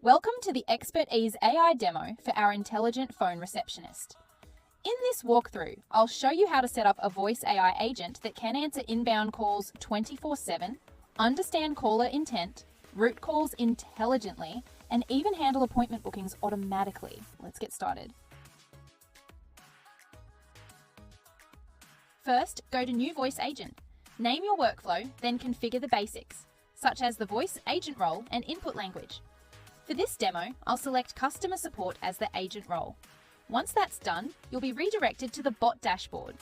Welcome to the ExpertEase AI demo for our intelligent phone receptionist. In this walkthrough, I'll show you how to set up a Voice AI agent that can answer inbound calls 24/7, understand caller intent, route calls intelligently, and even handle appointment bookings automatically. Let's get started. First, go to New Voice Agent. Name your workflow, then configure the basics, such as the voice agent role and input language. For this demo, I'll select Customer Support as the agent role. Once that's done, you'll be redirected to the bot dashboard.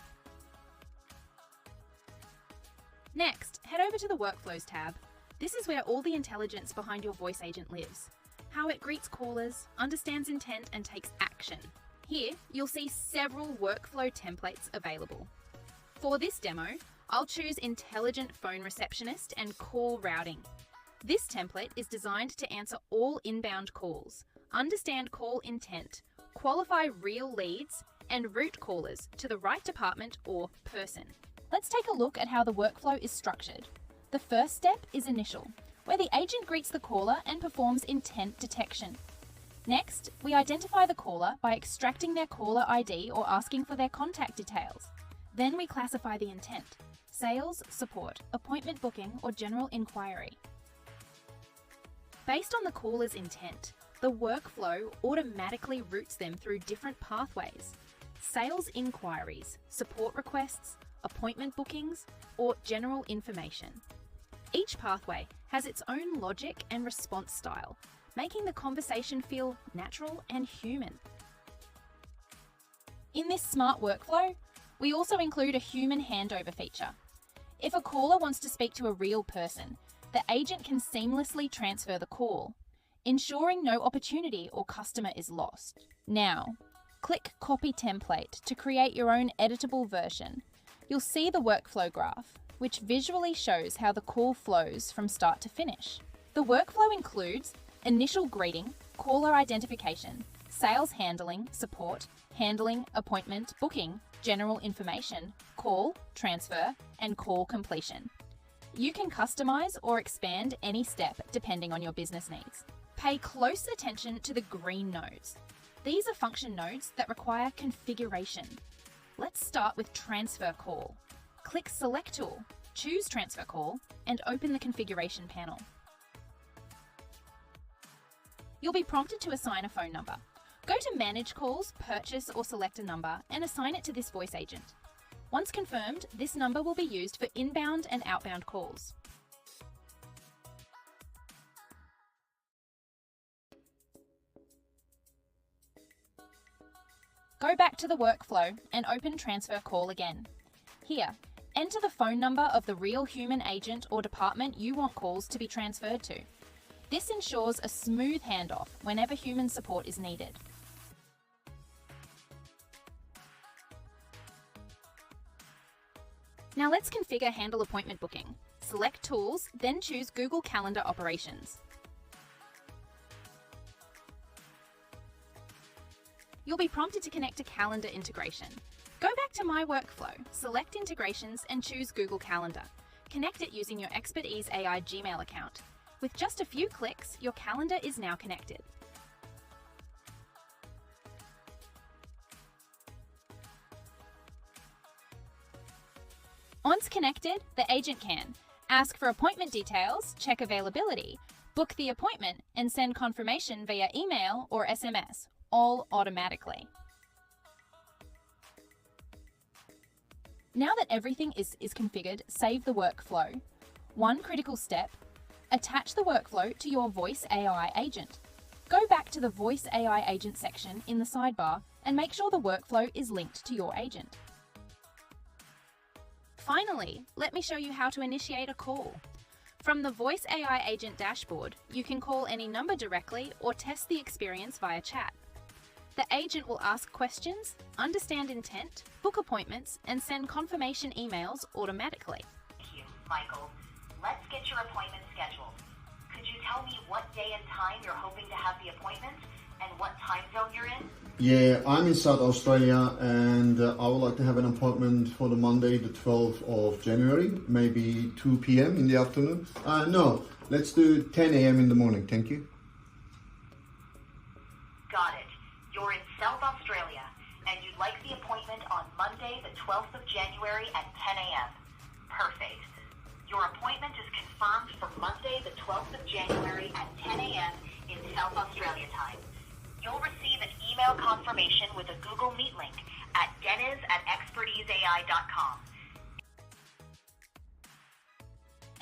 Next, head over to the Workflows tab. This is where all the intelligence behind your voice agent lives. How it greets callers, understands intent, and takes action. Here, you'll see several workflow templates available. For this demo, I'll choose Intelligent Phone Receptionist and Call Routing. This template is designed to answer all inbound calls, understand call intent, qualify real leads, and route callers to the right department or person. Let's take a look at how the workflow is structured. The first step is initial, where the agent greets the caller and performs intent detection. Next, we identify the caller by extracting their caller ID or asking for their contact details. Then we classify the intent: sales, support, appointment booking, or general inquiry. Based on the caller's intent, the workflow automatically routes them through different pathways: sales inquiries, support requests, appointment bookings, or general information. Each pathway has its own logic and response style, making the conversation feel natural and human. In this smart workflow, we also include a human handover feature. If a caller wants to speak to a real person, the agent can seamlessly transfer the call, ensuring no opportunity or customer is lost. Now, click Copy Template to create your own editable version. You'll see the workflow graph, which visually shows how the call flows from start to finish. The workflow includes initial greeting, caller identification, sales handling, support, handling, appointment, booking, general information, call, transfer, and call completion. You can customize or expand any step depending on your business needs. Pay close attention to the green nodes. These are function nodes that require configuration. Let's start with Transfer Call. Click Select Tool, choose Transfer Call, and open the configuration panel. You'll be prompted to assign a phone number. Go to Manage Calls, Purchase, or select a number and assign it to this voice agent. Once confirmed, this number will be used for inbound and outbound calls. Go back to the workflow and open Transfer Call again. Here, enter the phone number of the real human agent or department you want calls to be transferred to. This ensures a smooth handoff whenever human support is needed. Now let's configure Handle Appointment Booking. Select Tools, then choose Google Calendar Operations. You'll be prompted to connect to Calendar integration. Go back to My Workflow, select Integrations, and choose Google Calendar. Connect it using your ExpertEase AI Gmail account. With just a few clicks, your calendar is now connected. Once connected, the agent can ask for appointment details, check availability, book the appointment, and send confirmation via email or SMS, all automatically. Now that everything is configured, save the workflow. One critical step: attach the workflow to your Voice AI agent. Go back to the Voice AI agent section in the sidebar and make sure the workflow is linked to your agent. Finally, let me show you how to initiate a call. From the Voice AI agent dashboard, you can call any number directly or test the experience via chat. The agent will ask questions, understand intent, book appointments, and send confirmation emails automatically. Thank you, Michael. Let's get your appointment scheduled. Could you tell me what day and time you're hoping to have the appointment and what time zone you're in? Yeah, I'm in South Australia and I would like to have an appointment for the Monday, the 12th of January, maybe 2 p.m. in the afternoon. No, let's do 10 a.m. in the morning, thank you. Got it. You're in South Australia, and you'd like the appointment on Monday, the 12th of January at 10 a.m. Perfect. Your appointment is confirmed for Monday, the 12th of January at 10 a.m. in South Australia time. You'll receive an email confirmation with a Google Meet link at dennis@experteaseai.com.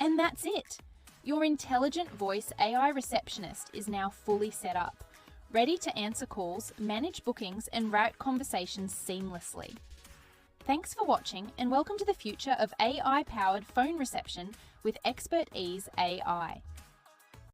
And that's it. Your intelligent voice AI receptionist is now fully set up, ready to answer calls, manage bookings, and route conversations seamlessly. Thanks for watching, and welcome to the future of AI-powered phone reception with ExpertEase AI.